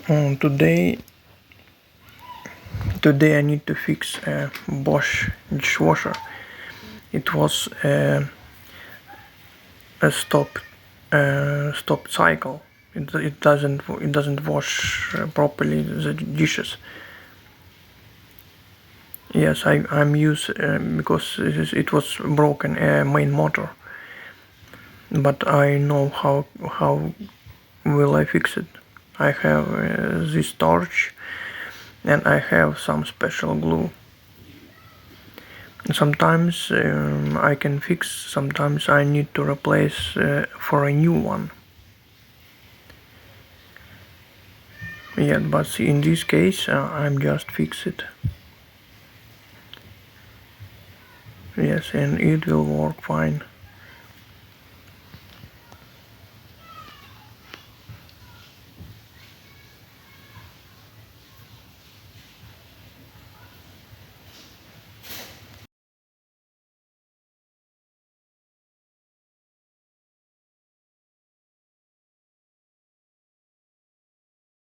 Today I need to fix a Bosch dishwasher. It was a stopped cycle. It doesn't wash properly the dishes. Yes, I'm used because it was broken main motor. But I know how will I fix it. I have this torch and I have some special glue. Sometimes I can fix, sometimes I need to replace for a new one. Yeah, but in this case I'm just fix it. Yes, and it will work fine.